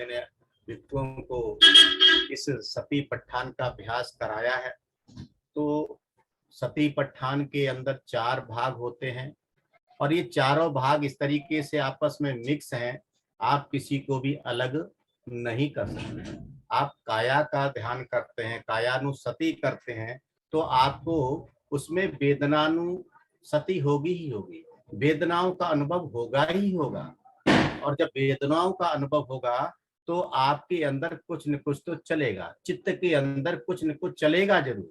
ने भिक्षुओं को इस सती पट्ठान का अभ्यास कराया है। तो सती पट्ठान के अंदर 4 भाग होते हैं और ये चारों भाग इस तरीके से आपस में मिक्स हैं, आप किसी को भी अलग नहीं कर सकते। आप काया का ध्यान करते हैं, कायानुसति करते हैं, तो आपको उसमें वेदनानुसति होगी ही होगी, वेदनाओं का अनुभव होगा ही होगा। और जब वेदनाओं का अनुभव होगा तो आपके अंदर कुछ न कुछ तो चलेगा, चित्त के अंदर कुछ न कुछ चलेगा जरूर।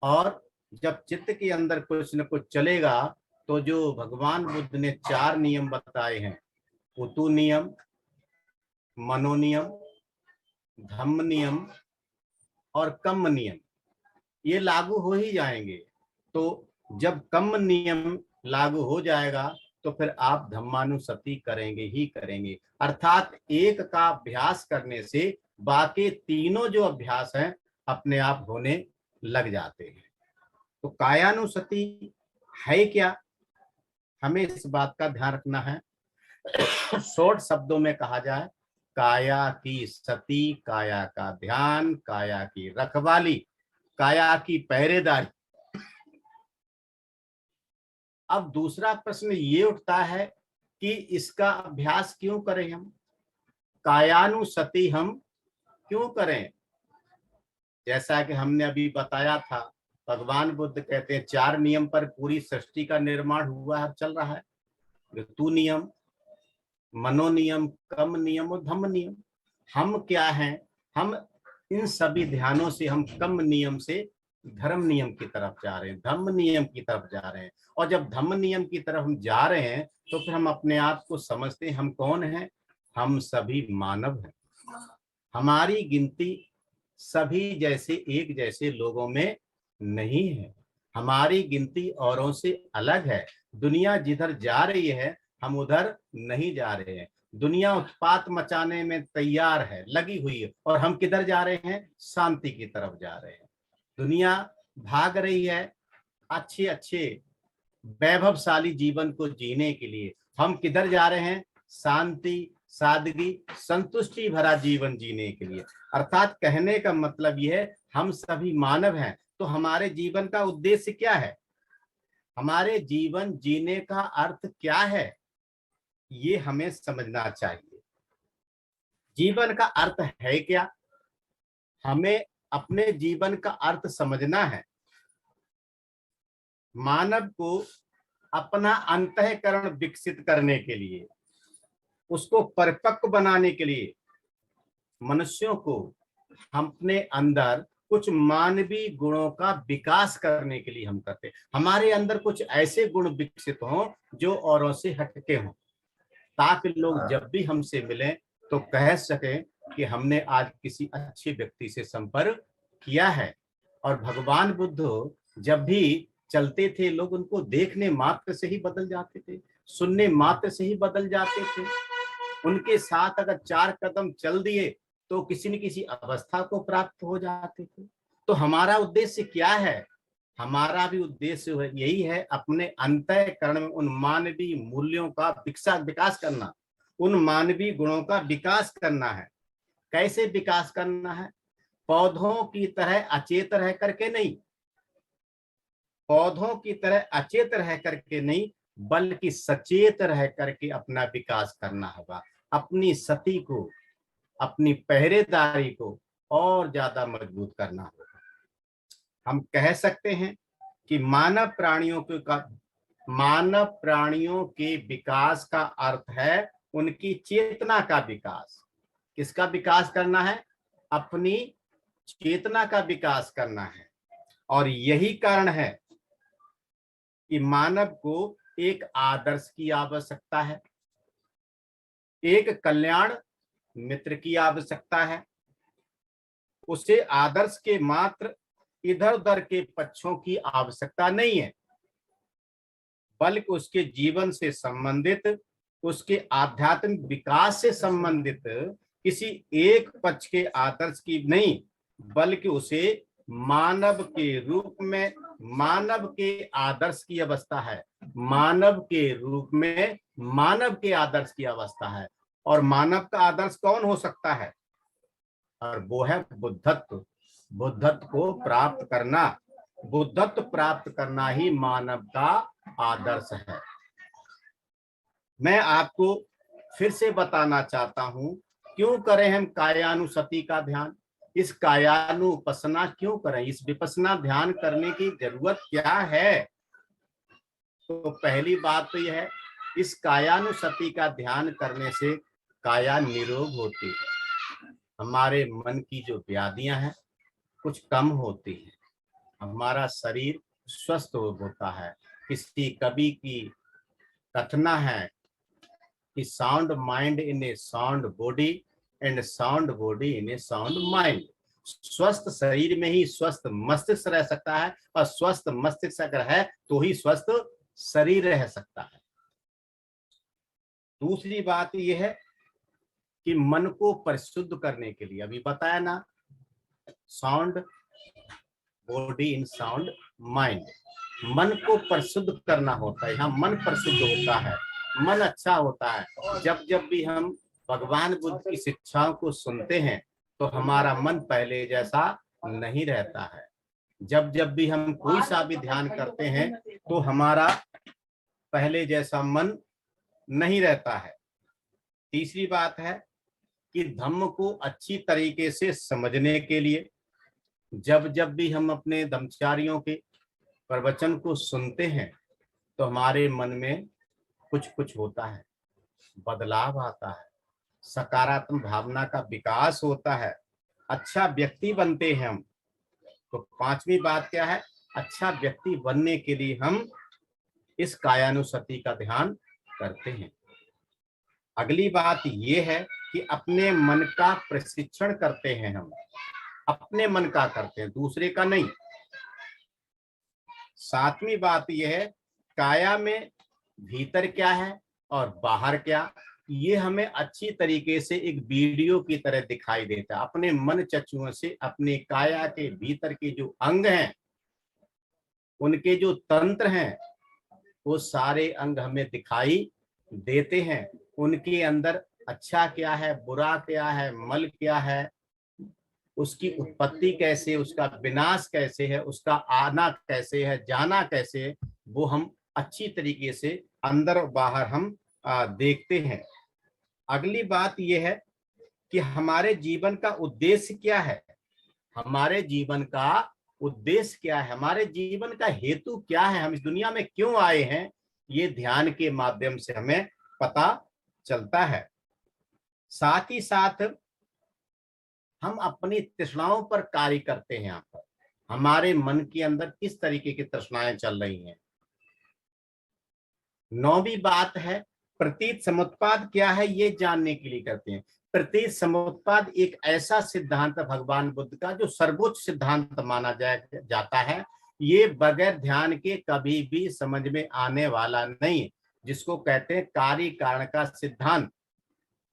और जब चित्त के अंदर कुछ न कुछ चलेगा तो जो भगवान बुद्ध ने 4 नियम बताए हैं, उतु नियम, मनो नियम, धम्म नियम और कम्म नियम, ये लागू हो ही जाएंगे। तो जब कम्म नियम लागू हो जाएगा तो फिर आप धम्मानुसति करेंगे ही करेंगे। अर्थात एक का अभ्यास करने से बाकी तीनों जो अभ्यास हैं अपने आप होने लग जाते हैं। तो कायानुसति है क्या, हमें इस बात का ध्यान रखना है। शॉर्ट शब्दों में कहा जाए, काया की सती, काया का ध्यान, काया की रखवाली, काया की पहरेदारी। अब दूसरा प्रश्न ये उठता है कि इसका अभ्यास क्यों करें हम, कायानुसति हम क्यों करें। जैसा कि हमने अभी बताया था, भगवान बुद्ध कहते हैं 4 नियम पर पूरी सृष्टि का निर्माण हुआ है, चल रहा है। ऋतु नियम, मनो नियम, कम नियम और धम्म नियम। हम क्या हैं, हम इन सभी ध्यानों से हम कम नियम से धर्म नियम की तरफ जा रहे हैं, धम्म नियम की तरफ जा रहे हैं। और जब धम्म नियम की तरफ हम जा रहे हैं तो फिर हम अपने आप को समझते हैं हम कौन हैं, हम सभी मानव हैं। हमारी गिनती सभी जैसे एक जैसे लोगों में नहीं है, हमारी गिनती औरों से अलग है। दुनिया जिधर जा रही है हम उधर नहीं जा रहे हैं। दुनिया उत्पात मचाने में तैयार है, लगी हुई है, और हम किधर जा रहे हैं, शांति की तरफ जा रहे हैं। दुनिया भाग रही है अच्छे अच्छे वैभवशाली जीवन को जीने के लिए, हम किधर जा रहे हैं, शांति, सादगी, संतुष्टि भरा जीवन जीने के लिए। अर्थात कहने का मतलब यह है हम सभी मानव हैं। तो हमारे जीवन का उद्देश्य क्या है, हमारे जीवन जीने का अर्थ क्या है, ये हमें समझना चाहिए। जीवन का अर्थ है क्या, हमें अपने जीवन का अर्थ समझना है। मानव को अपना अंतःकरण विकसित करने के लिए, उसको परिपक्व बनाने के लिए, मनुष्यों को अपने अंदर कुछ मानवीय गुणों का विकास करने के लिए हम करते हैं। हमारे अंदर कुछ ऐसे गुण विकसित हों जो औरों से हटके हों, ताकि लोग जब भी हमसे मिलें तो कह सकें कि हमने आज किसी अच्छे व्यक्ति से संपर्क किया है। और भगवान बुद्ध जब भी चलते थे लोग उनको देखने मात्र से ही बदल जाते थे, सुनने मात्र से ही बदल जाते थे। उनके साथ अगर 4 कदम चल दिए तो किसी न किसी अवस्था को प्राप्त हो जाते थे। तो हमारा उद्देश्य क्या है, हमारा भी उद्देश्य यही है, अपने अंतःकरण में उन मानवीय मूल्यों का विकास करना, उन मानवीय गुणों का विकास करना है। कैसे विकास करना है, पौधों की तरह अचेत रह करके नहीं, पौधों की तरह अचेत रह करके नहीं, बल्कि सचेत रह करके अपना विकास करना होगा। अपनी सती को, अपनी पहरेदारी को और ज्यादा मजबूत करना होगा। हम कह सकते हैं कि मानव प्राणियों के विकास का अर्थ है उनकी चेतना का विकास। किसका विकास करना है, अपनी चेतना का विकास करना है। और यही कारण है कि मानव को एक आदर्श की आवश्यकता है, एक कल्याण मित्र की आवश्यकता है। उसे आदर्श के मात्र इधर उधर के पक्षों की आवश्यकता नहीं है, बल्कि उसके जीवन से संबंधित, उसके आध्यात्मिक विकास से संबंधित किसी एक पक्ष के आदर्श की नहीं, बल्कि उसे मानव के रूप में, मानव के आदर्श की अवस्था है, मानव के रूप में मानव के आदर्श की अवस्था है। और मानव का आदर्श कौन हो सकता है? और वो है बुद्धत्व। बुद्धत्व को प्राप्त करना, बुद्धत्व प्राप्त करना ही मानव का आदर्श है। मैं आपको फिर से बताना चाहता हूं, क्यों करें हम कायानुसति का ध्यान? इस कायानुपसना क्यों करें? इस विपसना ध्यान करने की जरूरत क्या है? तो पहली बात तो यह है, इस कायानुसति का ध्यान करने से काया निरोग होती है, हमारे मन की जो व्याधियां हैं कुछ कम होती है, हमारा शरीर स्वस्थ होता है। किसी कवि की कथना है कि sound mind in A sound body and sound body in A sound mind. स्वस्थ शरीर में ही स्वस्थ मस्तिष्क रह सकता है, और स्वस्थ मस्तिष्क अगर है तो ही स्वस्थ शरीर रह सकता है। दूसरी बात यह है कि मन को परिशुद्ध करने के लिए, अभी बताया ना, sound body in sound mind, मन को परिशुद्ध करना होता है। यहाँ मन परिशुद्ध होता है, मन अच्छा होता है। जब जब भी हम भगवान बुद्ध की शिक्षाओं को सुनते हैं तो हमारा मन पहले जैसा नहीं रहता है। जब जब भी हम कोई सा भी ध्यान करते हैं तो हमारा पहले जैसा मन नहीं रहता है। तीसरी बात है कि धम्म को अच्छी तरीके से समझने के लिए जब जब भी हम अपने धम्मचारियों के प्रवचन को सुनते हैं तो हमारे मन में कुछ कुछ होता है, बदलाव आता है, सकारात्मक भावना का विकास होता है, अच्छा व्यक्ति बनते हैं हम। तो पांचवी बात क्या है? अच्छा व्यक्ति बनने के लिए हम इस कायानुसति का ध्यान करते हैं। अगली बात यह है कि अपने मन का प्रशिक्षण करते हैं हम, अपने मन का करते हैं, दूसरे का नहीं। सातवीं बात यह है, काया में भीतर क्या है और बाहर क्या, ये हमें अच्छी तरीके से एक वीडियो की तरह दिखाई देता है। अपने मन चक्षुओं से अपने काया के भीतर के जो अंग हैं, उनके जो तंत्र हैं, वो सारे अंग हमें दिखाई देते हैं। उनके अंदर अच्छा क्या है, बुरा क्या है, मल क्या है, उसकी उत्पत्ति कैसे, उसका विनाश कैसे है, उसका आना कैसे है, जाना कैसे है, वो हम अच्छी तरीके से अंदर और बाहर हम देखते हैं। अगली बात यह है कि हमारे जीवन का उद्देश्य क्या है, हमारे जीवन का उद्देश्य क्या है, हमारे जीवन का हेतु क्या है, हम इस दुनिया में क्यों आए हैं, ये ध्यान के माध्यम से हमें पता चलता है। साथ ही साथ हम अपनी तृष्णाओं पर कार्य करते हैं। यहाँ पर हमारे मन के अंदर किस तरीके की तृष्णाएं चल रही हैं। नौवीं बात है, प्रतीत समुत्पाद क्या है, ये जानने के लिए करते हैं। प्रतीत समुत्पाद एक ऐसा सिद्धांत भगवान बुद्ध का जो सर्वोच्च सिद्धांत माना जाता है। ये बगैर ध्यान के कभी भी समझ में आने वाला नहीं, जिसको कहते हैं कार्य कारण का सिद्धांत।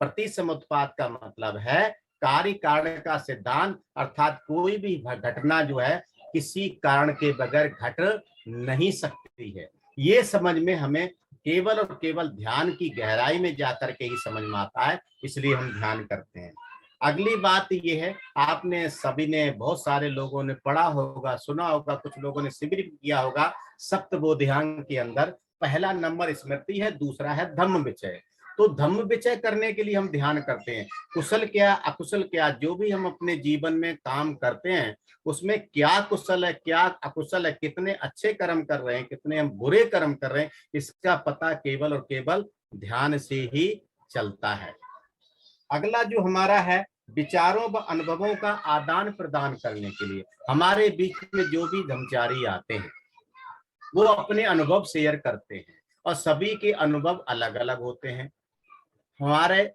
प्रतीत समुत्पाद का मतलब है कार्य कारण का सिद्धांत, अर्थात कोई भी घटना जो है किसी कारण के बगैर घट नहीं सकती है। ये समझ में हमें केवल और केवल ध्यान की गहराई में जाकर के ही समझ में आता है, इसलिए हम ध्यान करते हैं। अगली बात ये है, आपने सभी ने, बहुत सारे लोगों ने पढ़ा होगा, सुना होगा, कुछ लोगों ने शिविर किया होगा। सप्तबोधियांग के अंदर पहला नंबर स्मृति है, दूसरा है धम्म विचय। तो धम्म विचय करने के लिए हम ध्यान करते हैं। कुशल क्या अकुशल क्या, जो भी हम अपने जीवन में काम करते हैं उसमें क्या कुशल है क्या अकुशल है, कितने अच्छे कर्म कर रहे हैं, कितने हम बुरे कर्म कर रहे हैं, इसका पता केवल और केवल ध्यान से ही चलता है। अगला जो हमारा है, विचारों व अनुभवों का आदान प्रदान करने के लिए हमारे बीच में जो भी धर्मचारी आते हैं वो अपने अनुभव शेयर करते हैं, और सभी के अनुभव अलग अलग होते हैं। हमारे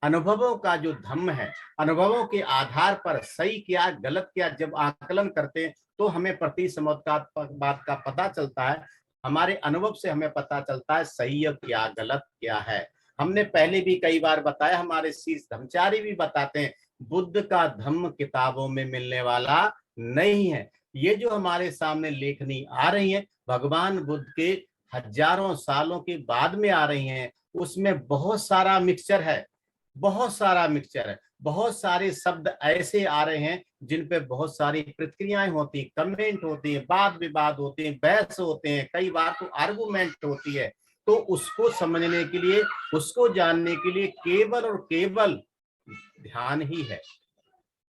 अनुभवों का जो धम्म है, अनुभवों के आधार पर सही क्या गलत क्या जब आकलन करते हैं तो हमें प्रति समुत्पाद बात का पता चलता है। हमारे अनुभव से हमें पता चलता है सही क्या गलत क्या है। हमने पहले भी कई बार बताया, हमारे शीर्ष धर्मचारी भी बताते हैं, बुद्ध का धम्म किताबों में मिलने वाला नहीं है। ये जो हमारे सामने लेखनी आ रही है भगवान बुद्ध के हजारों सालों के बाद में आ रही हैं, उसमें बहुत सारा मिक्सचर है। बहुत सारा मिक्सचर है, बहुत सारे शब्द ऐसे आ रहे हैं जिन पे बहुत सारी प्रतिक्रियाएं होती हैं, कमेंट होती हैं, वाद विवाद होते हैं, बहस होते हैं, कई बार तो आर्गुमेंट होती है। तो उसको समझने के लिए, उसको जानने के लिए केवल और केवल ध्यान ही है।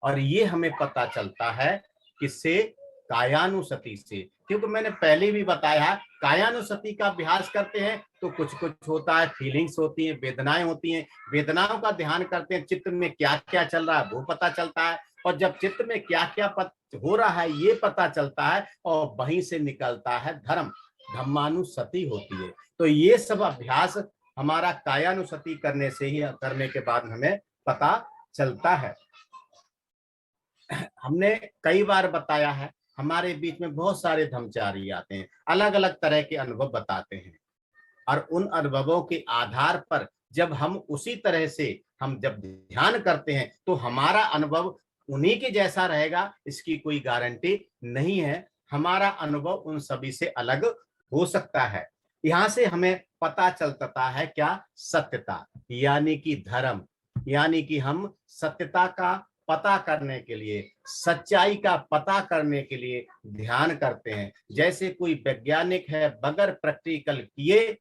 और ये हमें पता चलता है किससे? कायानुसति से। क्योंकि मैंने पहले भी बताया, कायानुसति का अभ्यास करते हैं तो कुछ कुछ होता है, फीलिंग्स होती हैं, वेदनाएं होती हैं, वेदनाओं का ध्यान करते हैं, चित्त में क्या क्या चल रहा है वो पता चलता है, और जब चित्त में क्या क्या हो रहा है ये पता चलता है, और वहीं से निकलता है धर्म, धम्मानुसति होती है। तो ये सब अभ्यास हमारा कायानुसति करने से ही, करने के बाद हमें पता चलता है। हमने कई बार बताया है, हमारे बीच में बहुत सारे धर्मचारी आते हैं, अलग अलग तरह के अनुभव बताते हैं, और उन अनुभवों के आधार पर जब हम उसी तरह से हम जब ध्यान करते हैं तो हमारा अनुभव उन्हीं के जैसा रहेगा, इसकी कोई गारंटी नहीं है। हमारा अनुभव उन सभी से अलग हो सकता है। यहां से हमें पता चलता है क्या? सत्यता, यानी कि धर्म, यानी कि हम सत्यता का पता करने के लिए, सच्चाई का पता करने के लिए ध्यान करते हैं। जैसे कोई वैज्ञानिक है, बगैर प्रैक्टिकल किए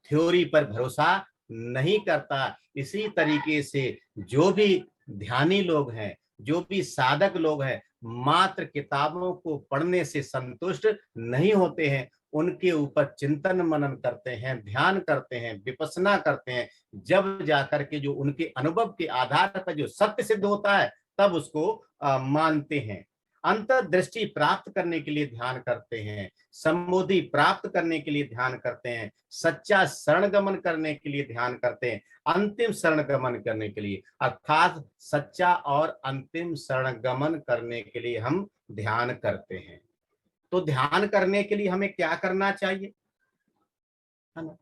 थ्योरी पर भरोसा नहीं करता, इसी तरीके से जो भी ध्यानी लोग हैं, जो भी साधक लोग हैं, मात्र किताबों को पढ़ने से संतुष्ट नहीं होते हैं, उनके ऊपर चिंतन मनन करते हैं, ध्यान करते हैं, विपස්සना करते हैं। जब जाकर के जो उनके अनुभव के आधार पर जो सत्य सिद्ध होता है, तब उसको मानते हैं। अंतर्दृष्टि प्राप्त करने के लिए ध्यान करते हैं, सम्मोधि प्राप्त करने के लिए ध्यान करते हैं, सच्चा शरण गमन करने के लिए ध्यान करते हैं, अंतिम शरण गमन करने के लिए, अर्थात सच्चा और अंतिम शरण गमन करने के लिए हम ध्यान करते हैं। तो ध्यान करने के लिए हमें क्या करना चाहिए? है ना?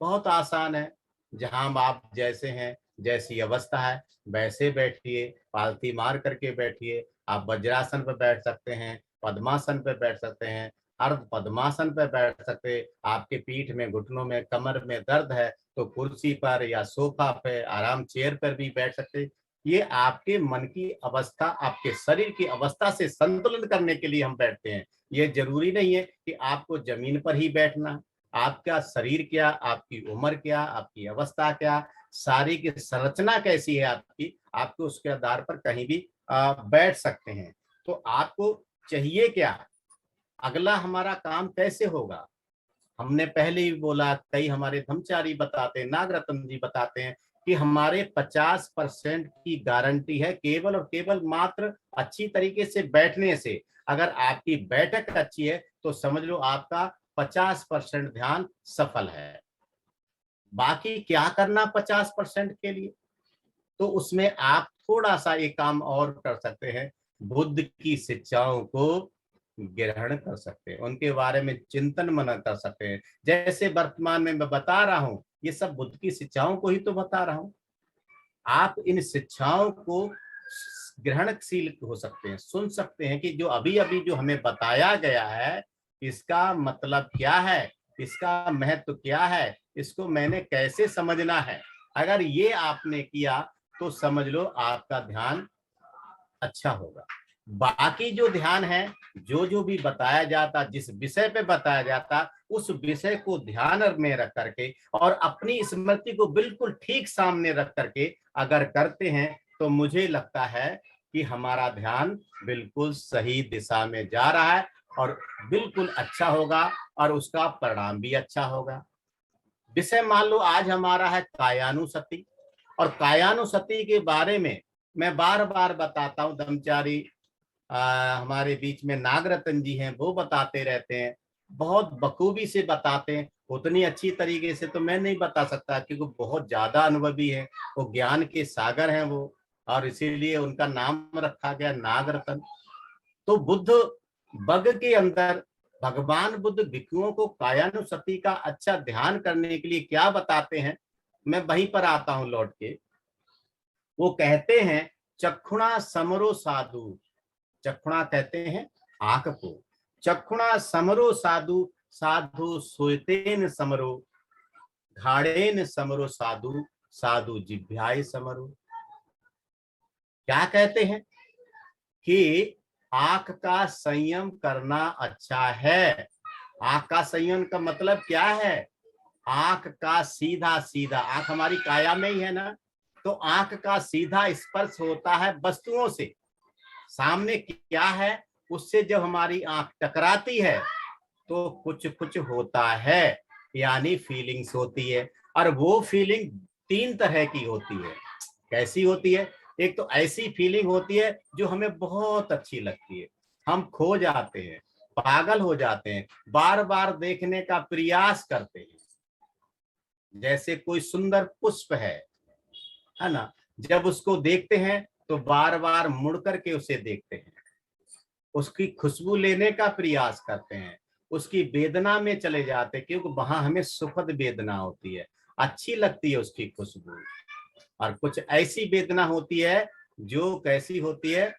बहुत आसान है। जहां आप जैसे हैं, जैसी अवस्था है वैसे बैठिए, पालथी मार करके बैठिए। आप वज्रासन पर बैठ सकते हैं, पद्मासन पर बैठ सकते हैं, अर्ध पद्मासन पर बैठ सकते हैं। आपके पीठ में, घुटनों में, कमर में दर्द है तो कुर्सी पर या सोफा पे, आराम चेयर पर भी बैठ सकते हैं। ये आपके मन की अवस्था, आपके शरीर की अवस्था से संतुलन करने के लिए हम बैठते हैं। ये जरूरी नहीं है कि आपको जमीन पर ही बैठना है। आपका शरीर क्या, आपकी उम्र क्या, आपकी अवस्था क्या, शारीरिक संरचना कैसी है आपकी, आपको उसके आधार पर कहीं भी बैठ सकते हैं। तो आपको चाहिए क्या? अगला हमारा काम कैसे होगा? हमने पहले ही बोला, कई हमारे धर्मचारी बताते हैं, नागरत्न जी बताते हैं कि हमारे 50% की गारंटी है केवल और केवल मात्र अच्छी तरीके से बैठने से। अगर आपकी बैठक अच्छी है तो समझ लो आपका 50% ध्यान सफल है। बाकी क्या करना 50% के लिए? तो उसमें आप थोड़ा सा एक काम और कर सकते हैं, बुद्ध की शिक्षाओं को ग्रहण कर सकते हैं, उनके बारे में चिंतन मनन कर सकते हैं। जैसे वर्तमान में मैं बता रहा हूं, ये सब बुद्ध की शिक्षाओं को ही तो बता रहा हूं। आप इन शिक्षाओं को ग्रहणशील हो सकते हैं, सुन सकते हैं कि जो अभी अभी जो हमें बताया गया है, इसका मतलब क्या है, इसका महत्व क्या है, इसको मैंने कैसे समझना है। अगर ये आपने किया तो समझ लो आपका ध्यान अच्छा होगा। बाकी जो ध्यान है, जो जो भी बताया जाता, जिस विषय पे बताया जाता, उस विषय को ध्यान में रख करके और अपनी स्मृति को बिल्कुल ठीक सामने रख करके अगर करते हैं तो मुझे लगता है कि हमारा ध्यान बिल्कुल सही दिशा में जा रहा है और बिल्कुल अच्छा होगा, और उसका परिणाम भी अच्छा होगा। विषय मान लो आज हमारा है कायानुसति, और कायानुसति के बारे में मैं बार बार बताता हूँ। ब्रह्मचारी हमारे बीच में नागरत्न जी हैं, वो बताते रहते हैं, बहुत बखूबी से बताते हैं। उतनी अच्छी तरीके से तो मैं नहीं बता सकता क्योंकि बहुत ज्यादा अनुभवी है, वो ज्ञान के सागर हैं वो, और इसीलिए उनका नाम रखा गया नागरत्न। तो बुद्ध बग के अंदर भगवान बुद्ध भिक्षुओं को कायानुसति का अच्छा ध्यान करने के लिए क्या बताते हैं, मैं वहीं पर आता हूं लौट के। वो कहते हैं चक्षुणा समरो साधु, चक्षुणा कहते हैं आंख को, चक्षुणा समरो साधु, साधु सोतेन समरो, घाड़ेन समरो साधु, साधु जिह्वाय समरु। क्या कहते हैं कि आंख का संयम करना अच्छा है। आंख का संयम का मतलब क्या है? आंख का सीधा सीधा, आंख हमारी काया में ही है ना, तो आंख का सीधा स्पर्श होता है वस्तुओं से। सामने क्या है उससे जब हमारी आंख टकराती है तो कुछ कुछ होता है, यानी फीलिंग्स होती है। और वो फीलिंग 3 तरह की होती है। कैसी होती है? एक तो ऐसी फीलिंग होती है जो हमें बहुत अच्छी लगती है, हम खो जाते हैं, पागल हो जाते हैं, बार बार देखने का प्रयास करते हैं। जैसे कोई सुंदर पुष्प है ना, जब उसको देखते हैं तो बार बार मुड़ करके उसे देखते हैं, उसकी खुशबू लेने का प्रयास करते हैं, उसकी वेदना में चले जाते हैं, क्योंकि वहां हमें सुखद वेदना होती है, अच्छी लगती है उसकी खुशबू। और कुछ ऐसी वेदना होती है जो कैसी होती है?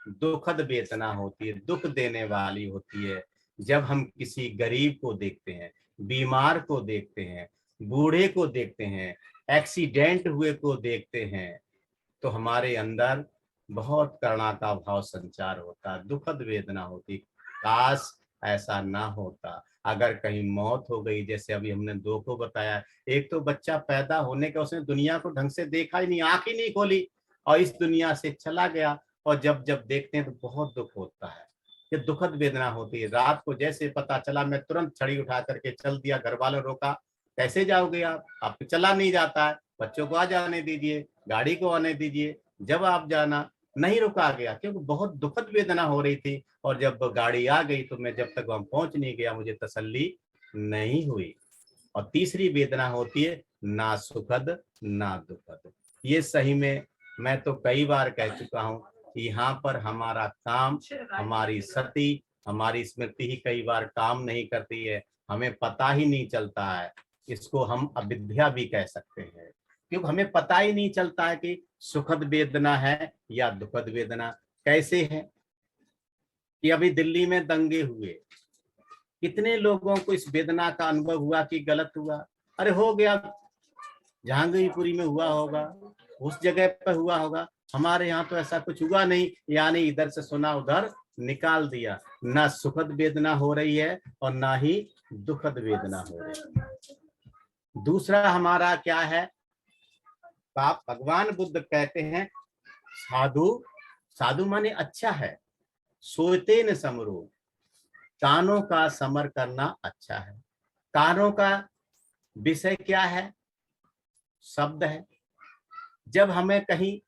दुखद वेदना होती है, दुख देने वाली होती है। जब हम किसी गरीब को देखते हैं, बीमार को देखते हैं, बूढ़े को देखते हैं, एक्सीडेंट हुए को देखते हैं, तो हमारे अंदर बहुत करुणा का भाव संचार होता है, दुखद वेदना होती। काश ऐसा ना होता। अगर कहीं मौत हो गई, जैसे अभी हमने 2 को बताया, एक तो बच्चा पैदा होने का उसने दुनिया को ढंग से देखा ही नहीं, आंख ही नहीं खोली और इस दुनिया से चला गया, और जब जब देखते हैं तो बहुत दुख होता है, ये दुखद वेदना होती है। रात को जैसे पता चला, मैं तुरंत छड़ी उठा करके चल दिया, घर वालों रोका, कैसे जाओगे आप चला नहीं जाता है, बच्चों को आ जाने दीजिए, गाड़ी को आने दीजिए। जब आप जाना, नहीं रुका गया क्योंकि बहुत दुखद वेदना हो रही थी, और जब गाड़ी आ गई तो मैं जब तक वहां पहुंच नहीं गया मुझे तसल्ली नहीं हुई। और तीसरी वेदना होती है ना सुखद ना दुखद। ये सही में मैं तो कई बार कह चुका हूं कि यहाँ पर हमारा काम, हमारी सती, हमारी स्मृति ही कई बार काम नहीं करती है, हमें पता ही नहीं चलता है। इसको हम अविद्या भी कह सकते हैं, क्योंकि हमें पता ही नहीं चलता है कि सुखद वेदना है या दुखद वेदना। कैसे है कि अभी दिल्ली में दंगे हुए, कितने लोगों को इस वेदना का अनुभव हुआ कि गलत हुआ? अरे हो गया, जहांगीरपुरी में हुआ होगा, उस जगह पर हुआ होगा, हमारे यहाँ तो ऐसा कुछ हुआ नहीं, यानी इधर से सुना उधर निकाल दिया। ना सुखद वेदना हो रही है और ना ही दुखद वेदना हो रही है। दूसरा हमारा क्या है? आप भगवान बुद्ध कहते हैं साधु, साधु माने अच्छा है, सोते न समरो, कानों का समर करना अच्छा है। कानों का विषय क्या है? शब्द है। जब हमें कहीं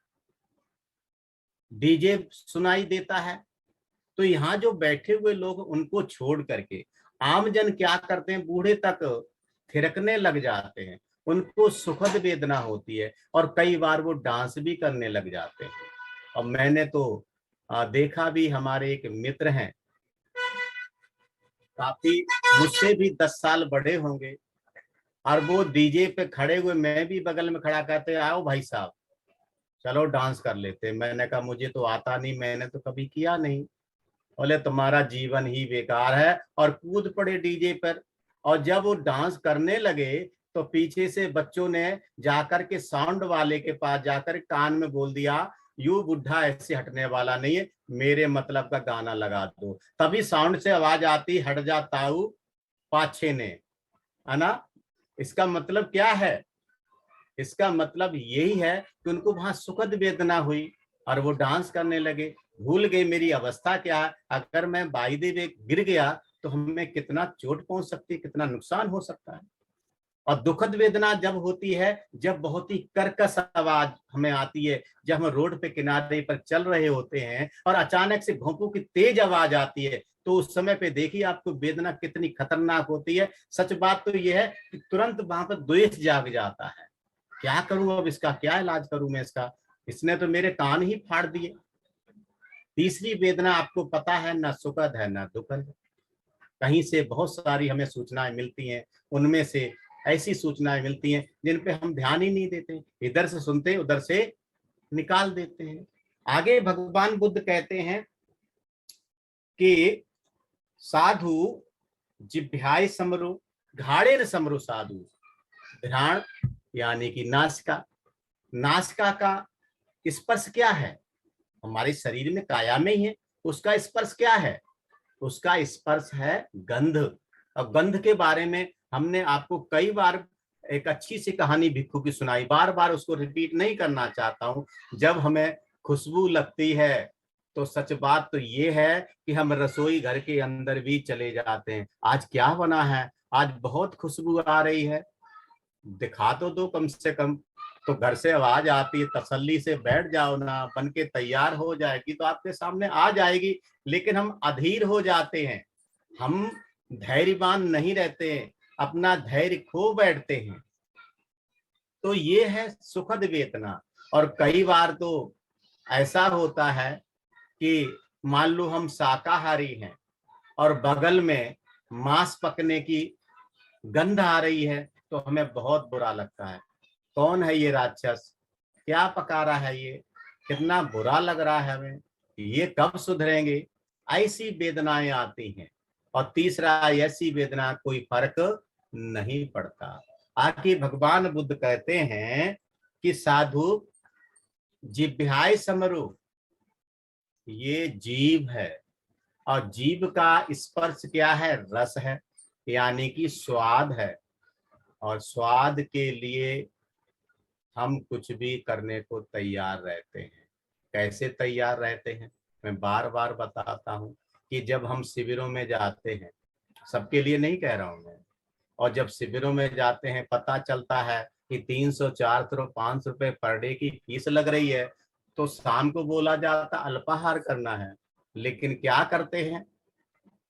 डीजे सुनाई देता है तो यहाँ जो बैठे हुए लोग उनको छोड़ करके आमजन क्या करते हैं? बूढ़े तक थिरकने लग जाते हैं, उनको सुखद वेदना होती है और कई बार वो डांस भी करने लग जाते हैं। और मैंने तो देखा भी, हमारे एक मित्र हैं, काफी मुझसे भी 10 साल बड़े होंगे, और वो डीजे पे खड़े हुए, मैं भी बगल में खड़ा, कहते आओ भाई साहब चलो डांस कर लेते। मैंने कहा मुझे तो आता नहीं, मैंने तो कभी किया नहीं। बोले तुम्हारा जीवन ही बेकार है, और कूद पड़े डीजे पर। और जब वो डांस करने लगे तो पीछे से बच्चों ने जाकर के साउंड वाले के पास जाकर कान में बोल दिया, यू बुढ़ा ऐसे हटने वाला नहीं है, मेरे मतलब का गाना लगा दो। तभी साउंड से आवाज आती, हट जा ताऊ पाछे ने, है ना। इसका मतलब क्या है? इसका मतलब यही है कि उनको वहां सुखद वेदना हुई और वो डांस करने लगे, भूल गए मेरी अवस्था क्या है। अगर मैं बाइदे वे गिर गया तो हमें कितना चोट पहुंच सकती है, कितना नुकसान हो सकता है। और दुखद वेदना जब होती है जब बहुत ही कर्कश आवाज हमें आती है, जब हम रोड पे किनारे पर चल रहे होते हैं और अचानक से भोंपू की तेज आवाज आती है, तो उस समय पे देखिए आपको वेदना कितनी खतरनाक होती है। सच बात तो यह है कि तुरंत वहां पर द्वेष जाग जाता है, क्या करूं अब, इसका क्या इलाज करूं मैं इसका, इसने तो मेरे कान ही फाड़ दिए। तीसरी वेदना आपको पता है, ना सुखद है ना दुखद है। कहीं से बहुत सारी हमें सूचनाएं मिलती हैं, उनमें से ऐसी सूचनाएं मिलती हैं जिन पे हम ध्यान ही नहीं देते, इधर से सुनते उधर से निकाल देते हैं। आगे भगवान बुद्ध कहते हैं कि साधु जिह्वाय समरो, घाड़े न समरो साधु। ध्यान यानी कि नासिका। नासिका का स्पर्श क्या है? हमारे शरीर में, काया में ही है। उसका स्पर्श क्या है? उसका स्पर्श है गंध। और गंध के बारे में हमने आपको कई बार एक अच्छी सी कहानी भिक्खु की सुनाई, बार बार उसको रिपीट नहीं करना चाहता हूं। जब हमें खुशबू लगती है तो सच बात तो ये है कि हम रसोई घर के अंदर भी चले जाते हैं। आज क्या बना है, आज बहुत खुशबू आ रही है, दिखा तो दो कम से कम। तो घर से आवाज आती है, तसल्ली से बैठ जाओ ना, बन के तैयार हो जाएगी तो आपके सामने आ जाएगी। लेकिन हम अधीर हो जाते हैं, हम धैर्यवान नहीं रहते हैं, अपना धैर्य खो बैठते हैं। तो ये है सुखद वेदना। और कई बार तो ऐसा होता है कि मान लो हम शाकाहारी हैं और बगल में मांस पकने की गंध आ रही है तो हमें बहुत बुरा लगता है। कौन है ये राक्षस, क्या पका रहा है ये, कितना बुरा लग रहा है हमें, ये कब सुधरेंगे। ऐसी वेदनाएं आती हैं। और तीसरा, ऐसी वेदना कोई फर्क नहीं पड़ता। आखिर भगवान बुद्ध कहते हैं कि साधु जिह्वाय समरो, ये जीव है। और जीव का स्पर्श क्या है? रस है, यानी कि स्वाद है। और स्वाद के लिए हम कुछ भी करने को तैयार रहते हैं। कैसे तैयार रहते हैं? मैं बार बार बताता हूं कि जब हम शिविरों में जाते हैं, सबके लिए नहीं कह रहा हूं मैं, और जब शिविरों में जाते हैं पता चलता है कि 300, 400, 500 रुपए पर डे की फीस लग रही है, तो शाम को बोला जाता अल्पाहार करना है। लेकिन क्या करते हैं,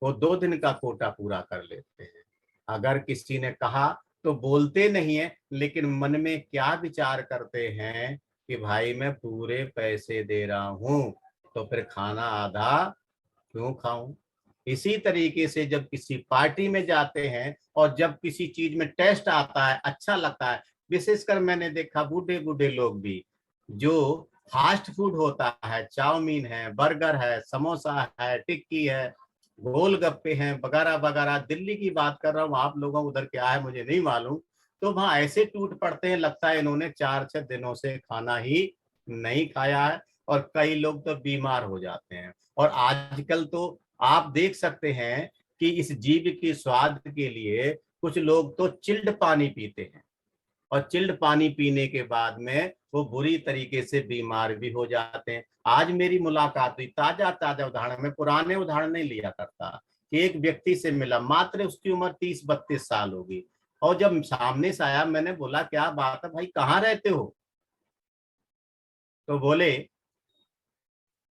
वो 2 दिन का कोटा पूरा कर लेते हैं। अगर किसी ने कहा तो बोलते नहीं है, लेकिन मन में क्या विचार करते हैं कि भाई मैं पूरे पैसे दे रहा हूं तो फिर खाना आधा क्यों खाऊं। इसी तरीके से जब किसी पार्टी में जाते हैं और जब किसी चीज में टेस्ट आता है, अच्छा लगता है, विशेषकर मैंने देखा बूढ़े बूढ़े लोग भी, जो फास्ट फूड होता है, चाउमीन है, बर्गर है, समोसा है, टिक्की है, गोलगप्पे हैं, वगैरह वगैरह, दिल्ली की बात कर रहा हूँ, आप लोगों उधर क्या है मुझे नहीं मालूम। तो वहां ऐसे टूट पड़ते हैं, लगता है इन्होंने 4-6 दिनों से खाना ही नहीं खाया है। और कई लोग तो बीमार हो जाते हैं। और आजकल तो आप देख सकते हैं कि इस जीव के स्वाद के लिए कुछ लोग तो चिल्ड पानी पीते हैं, और चिल्ड पानी पीने के बाद में वो बुरी तरीके से बीमार भी हो जाते हैं। आज मेरी मुलाकात हुई, ताजा ताजा उदाहरण, में पुराने उदाहरण नहीं लिया करता, कि एक व्यक्ति से मिला, मात्र उसकी उम्र 30-32 साल होगी। और जब सामने से आया, मैंने बोला क्या बात है भाई, कहाँ रहते हो? तो बोले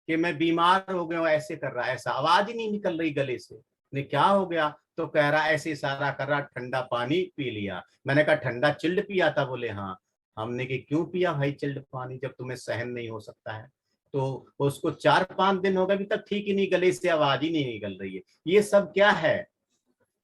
कि मैं बीमार हो गया हूँ, ऐसे कर रहा है, ऐसा आवाज ही नहीं निकल रही गले से। ने क्या हो गया? तो कह रहा ऐसे इशारा कर रहा, ठंडा पानी पी लिया। मैंने कहा ठंडा चिल्ड पिया था? बोले हाँ। हमने कि क्यों पिया भाई चिल्ड पानी जब तुम्हें सहन नहीं हो सकता है? तो उसको 4-5 दिन हो गए, अभी तक ठीक ही नहीं, गले से आवाज ही नहीं निकल रही है। ये सब क्या है?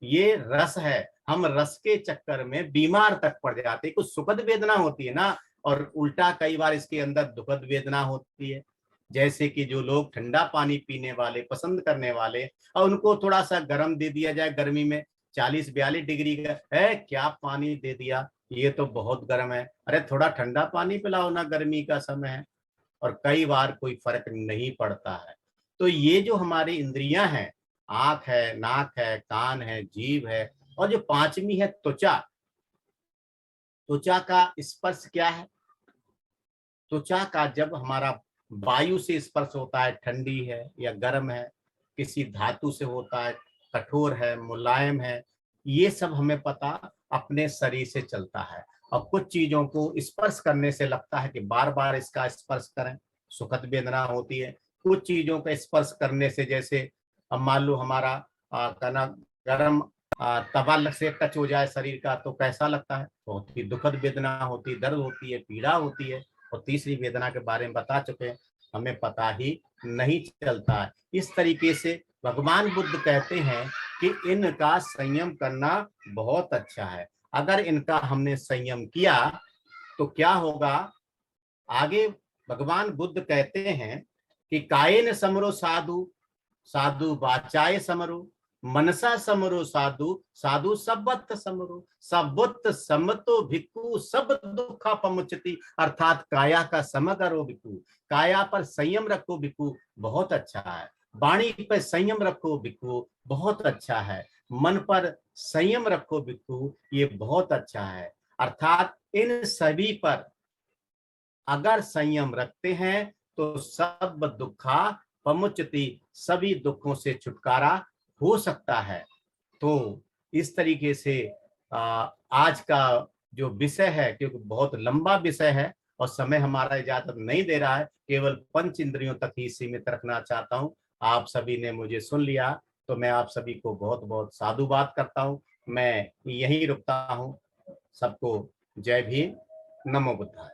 ये रस है। हम रस के चक्कर में बीमार तक पड़ जाते हैं। कुछ सुखद वेदना होती है ना, और उल्टा कई बार इसके अंदर दुखद वेदना होती है। जैसे कि जो लोग ठंडा पानी पीने वाले, पसंद करने वाले, और उनको थोड़ा सा गर्म दे दिया जाए, गर्मी में 40-42 डिग्री का है, क्या पानी दे दिया, ये तो बहुत गर्म है, अरे थोड़ा ठंडा पानी पिलाओ ना, गर्मी का समय है। और कई बार कोई फर्क नहीं पड़ता है। तो ये जो हमारी इंद्रियां हैं, आंख है, नाक है, कान है, जीभ है, और जो पांचवी है त्वचा, त्वचा का स्पर्श क्या है? त्वचा का जब हमारा वायु से स्पर्श होता है, ठंडी है या गर्म है, किसी धातु से होता है, कठोर है, मुलायम है, ये सब हमें पता अपने शरीर से चलता है। और कुछ चीजों को स्पर्श करने से लगता है कि बार बार इसका स्पर्श करें, सुखद वेदना होती है। कुछ चीजों का स्पर्श करने से, जैसे अब मान लो हमारा कहना गर्म तवा से टच हो जाए शरीर का तो कैसा लगता है? बहुत ही दुखद वेदना होती है, दर्द होती है, पीड़ा होती है। और तीसरी वेदना के बारे में बता चुके हैं, हमें पता ही नहीं चलता है। इस तरीके से भगवान बुद्ध कहते हैं कि इनका संयम करना बहुत अच्छा है। अगर इनका हमने संयम किया तो क्या होगा? आगे भगवान बुद्ध कहते हैं कि कायेन समरो साधु, साधु वाचाय समरो, मनसा समरो साधु, साधु सब्बत समरो, सब्बत समतो भिक्खु, सब दुखा पमुचति, अर्थात काया का सम करो भिक्खु, काया पर संयम रखो भिक्खु, बहुत अच्छा है। वाणी पर संयम रखो भिक्खु, बहुत अच्छा है। मन पर संयम रखो भिक्खु, ये बहुत अच्छा है। अर्थात इन सभी पर अगर संयम रखते हैं तो सब दुखा पमुचति, सभी दुखों से छुटकारा हो सकता है। तो इस तरीके से आज का जो विषय है, क्योंकि बहुत लंबा विषय है और समय हमारा इजाजत नहीं दे रहा है, केवल पंच इंद्रियों तक ही सीमित रखना चाहता हूं। आप सभी ने मुझे सुन लिया तो मैं आप सभी को बहुत बहुत साधुवाद करता हूं। मैं यहीं रुकता हूं। सबको जय भीम, नमो बुद्धाय।